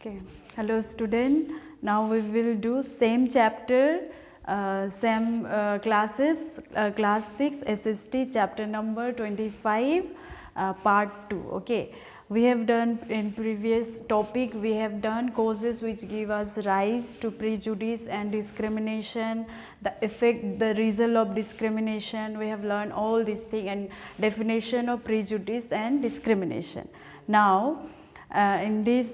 Okay. Hello student. Now we will do same chapter, same classes, class 6 SST chapter number 25, part 2. Okay. We have done in previous topic, we have done causes which give us rise to prejudice and discrimination, the effect, the result of discrimination. We have learned all these things and definition of prejudice and discrimination. Now, in this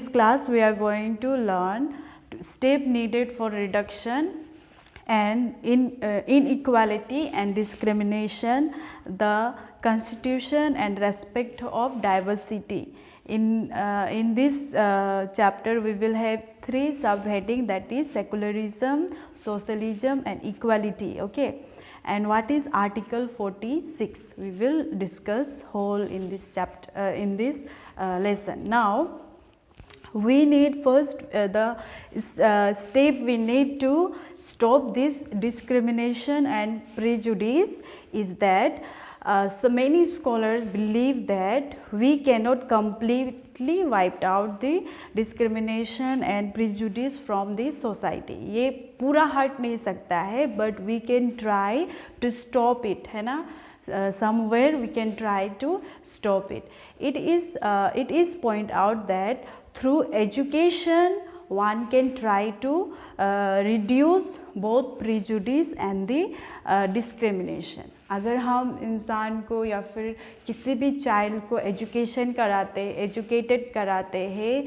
class we are going to learn step needed for reduction and inequality and discrimination, the constitution and respect of diversity. In this chapter we will have three subheading, that is secularism, socialism and equality. Okay. And what is Article 46? We will discuss whole in this chapter, in this lesson. Now, we need first the step we need to stop this discrimination and prejudice is that so many scholars believe that we cannot completely wipe out the discrimination and prejudice from the society. ये पूरा हट नहीं सकता है, but we can try to stop it, है ना? Somewhere we can try to stop it. It is point out that through education one can try to reduce both prejudice and the discrimination. अगर हम इंसान को या फिर किसी भी चाइल्ड को एजुकेशन कराते, एजुकेटेड कराते हैं,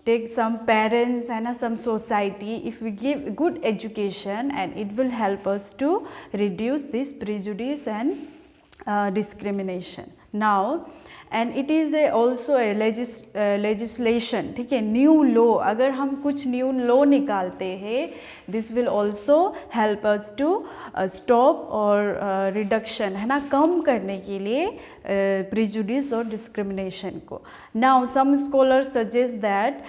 take some parents and some society, if we give good education, and it will help us to reduce this prejudice and discrimination. Now, and it is also a legislation, ठीक है, new law. अगर हम कुछ new law निकालते हैं, this will also help us to stop और reduction, है ना, कम करने के लिए प्रिजुडिस और डिस्क्रिमिनेशन को. Now some scholars suggest that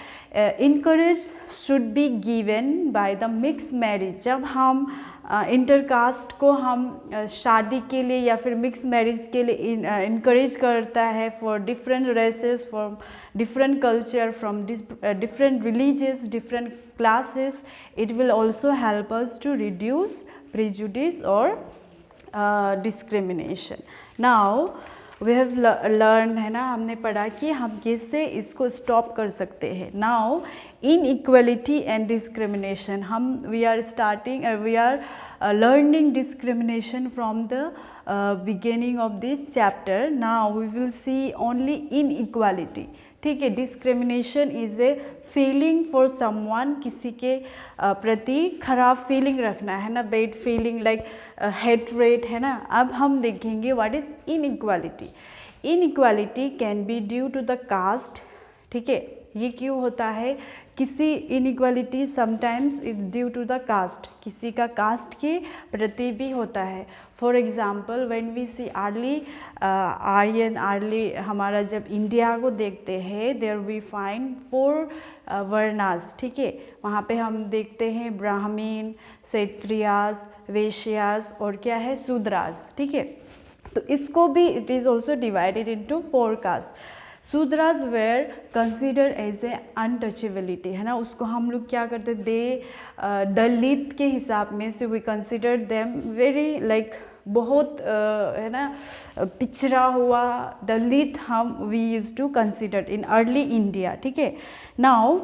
encourage should be given by the mixed marriage. जब हम इंटरकास्ट को हम शादी के लिए या फिर मिक्स मैरिज के लिए इनकरेज करता है for different races, from different culture, from different religious, different classes, it will also help us to reduce prejudice और discrimination. Now we have learn, है ना, हमने पढ़ा कि हम कैसे इसको स्टॉप कर सकते हैं. नाउ इनइक्वालिटी एंड डिस्क्रिमिनेशन, हम we are learning discrimination from the beginning of this chapter. Now we will see only inequality. ठीक है, discrimination is a feeling for someone, किसी के प्रति खराब फीलिंग रखना, है ना, बैड फीलिंग लाइक हेट्रेट, है ना. अब हम देखेंगे what is inequality. Inequality can be due to the caste. ठीक है, ये क्यों होता है? किसी inequality sometimes is due to the caste, किसी का कास्ट के प्रति भी होता है. For example when we see early हमारा जब इंडिया को देखते हैं, देयर वी फाइंड 4 वर्णास. ठीक है, वहाँ पे हम देखते हैं ब्राह्मीण, क्षत्रियास, वैश्यास और क्या है, शूद्रास. ठीक है, तो इसको भी it is also divided into 4 caste. Shudras were consider as a untouchability, है ना, उसको हम लोग क्या करते, दे दलित के हिसाब में से we consider them very like बहुत है ना पिछड़ा हुआ दलित हम we use to consider in early India. ठीक है, नाउ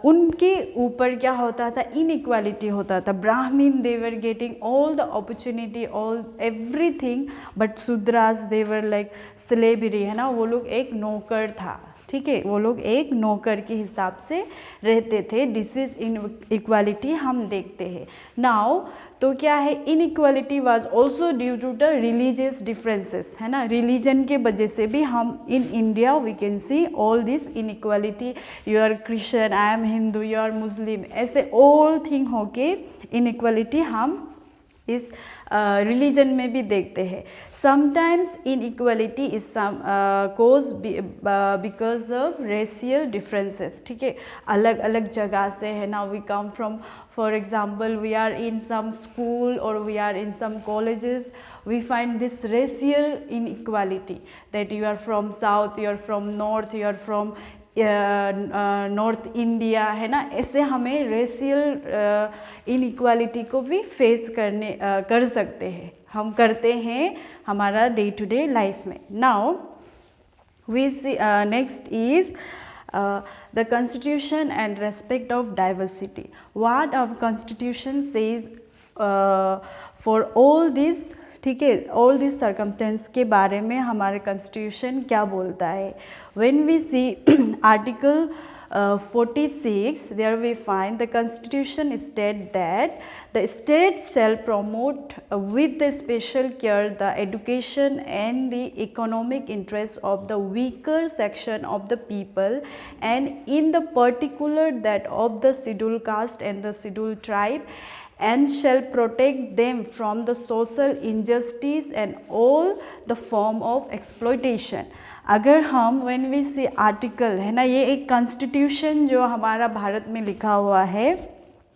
उनके ऊपर क्या होता था, इनइक्वालिटी होता था. Brahmin they were getting all the opportunity, all everything, but Shudras they were like slavery, है ना, वो लोग एक नौकर था. ठीक है, वो लोग एक नौकर के हिसाब से रहते थे. दिस इज इनइक्वालिटी हम देखते हैं. नाउ तो क्या है, inequality was also due to the religious differences, है ना, रिलीजन के वजह से भी हम in India we can see all this inequality. You are Christian, I am Hindu, you are Muslim, ऐसे ऑल थिंग होके इनइक्वालिटी हम इस रिलीजन में भी देखते हैं। Sometimes inequality is cause because of racial differences, ठीक है, अलग अलग जगह से है ना, we come from, for example we are in some school और we are in some colleges, we find this racial inequality that you are from south, you are from north, you are from north India, है ना, ऐसे हमें racial inequality को भी face कर सकते हैं, हम करते हैं हमारा डे टू डे लाइफ में। Now we see next is the constitution and respect of diversity. What our constitution says for all this, ठीक है, ऑल दिस सर्कमस्टेंस के बारे में हमारे कॉन्स्टिट्यूशन क्या बोलता है। When we see article 46, there we find the constitution state that the state shall promote with the special care the education and the economic interests of the weaker section of the people, and in the particular that of the scheduled caste and the scheduled tribe, and shall protect them from the social injustice and all the form of exploitation. अगर हम when we see article, है ना, ये एक constitution जो हमारा भारत में लिखा हुआ है,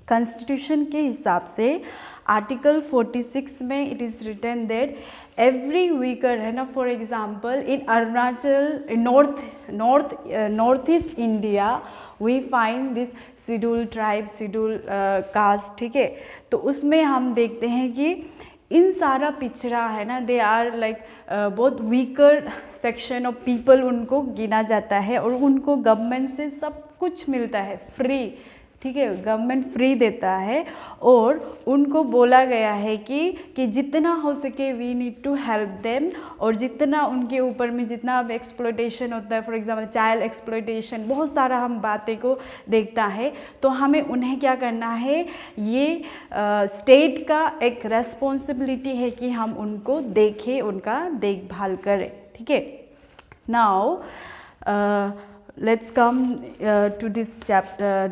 कॉन्स्टिट्यूशन के हिसाब से आर्टिकल 46 में it is written that every weaker, है ना, for example in Arunachal, north east India we find this schedule tribe, schedule caste, ठीक है, तो उसमें हम देखते हैं कि इन सारा पिछड़ा, है ना, दे आर लाइक बहुत वीकर सेक्शन ऑफ पीपल उनको गिना जाता है और उनको गवर्नमेंट से सब कुछ मिलता है फ्री, ठीक है, गवर्नमेंट फ्री देता है और उनको बोला गया है कि जितना हो सके we need to help them, और जितना उनके ऊपर में जितना अब एक्सप्लॉयटेशन होता है, फॉर एग्जांपल चाइल्ड एक्सप्लॉयटेशन, बहुत सारा हम बातें को देखता है, तो हमें उन्हें क्या करना है, ये स्टेट का एक रेस्पॉन्सिबिलिटी है कि हम उनको देखें, उनका देखभाल करें, ठीक है। Now let's come to this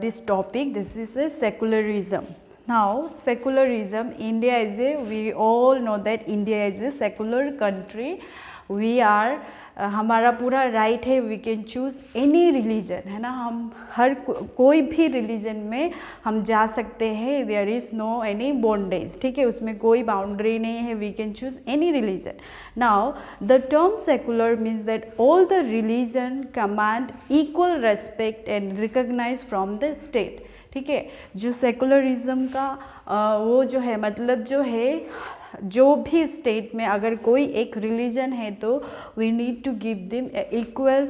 this topic. This is a secularism. Now secularism, India is a, we all know that India is a secular country. We are हमारा पूरा राइट है, we can choose any religion, है ना, हम हर कोई भी religion में हम जा सकते हैं, there is no any bondage, ठीक है, उसमें कोई बाउंड्री नहीं है, we can choose any religion. Now the term secular means that all the religion command equal respect and recognize from the state, ठीक है, जो सेकुलरिज्म का वो जो है मतलब जो है, जो भी स्टेट में अगर कोई एक रिलीजन है तो we need to give them equal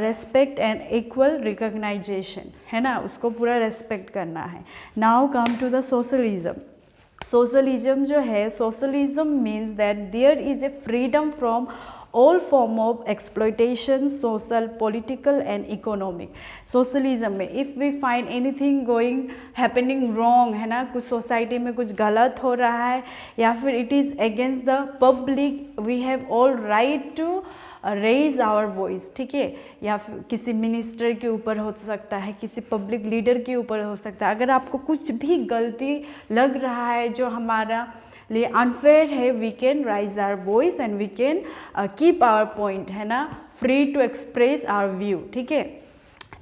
respect and equal recognition, है ना, उसको पूरा रेस्पेक्ट करना है। Now come to the socialism. Socialism जो है, socialism means that there is a freedom from all form of exploitation, social, political and economic. Socialism में if we find anything going happening wrong, है ना, कुछ society में कुछ गलत हो रहा है या फिर it is against the public, we have all right to raise our voice, ठीक है, या फिर किसी मिनिस्टर के ऊपर हो सकता है, किसी पब्लिक लीडर के ऊपर हो सकता है, अगर आपको कुछ भी गलती लग रहा है जो हमारा लिए अनफेयर है, we can raise our voice and we can keep our point, है ना, free to express our view, ठीक है।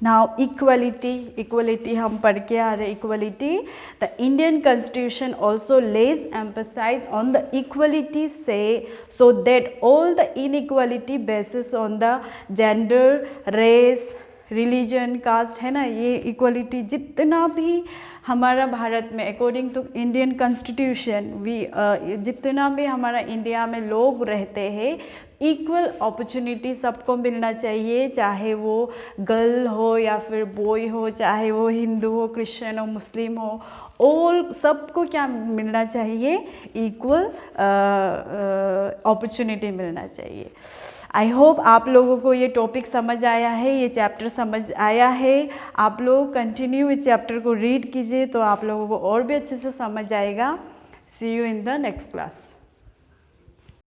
नाउ इक्वलिटी, इक्वलिटी हम पढ़ के आ रहे, equality, the Indian constitution also lays emphasise on the equality से so that all the inequality basis on the gender, race, religion, caste, है ना, ये इक्वलिटी जितना भी हमारा भारत में अकॉर्डिंग टू इंडियन कॉन्स्टिट्यूशन जितना भी हमारा इंडिया में लोग रहते हैं, इक्वल अपॉर्चुनिटी सबको मिलना चाहिए, चाहे वो गर्ल हो या फिर बॉय हो, चाहे वो हिंदू हो, क्रिश्चियन हो, मुस्लिम हो, ऑल सबको क्या मिलना चाहिए, इक्वल अपॉर्चुनिटी मिलना चाहिए। आई होप आप लोगों को ये टॉपिक समझ आया है, ये चैप्टर समझ आया है। आप लोग कंटिन्यू इस चैप्टर को रीड कीजिए तो आप लोगों को और भी अच्छे से समझ आएगा। See you in the next class.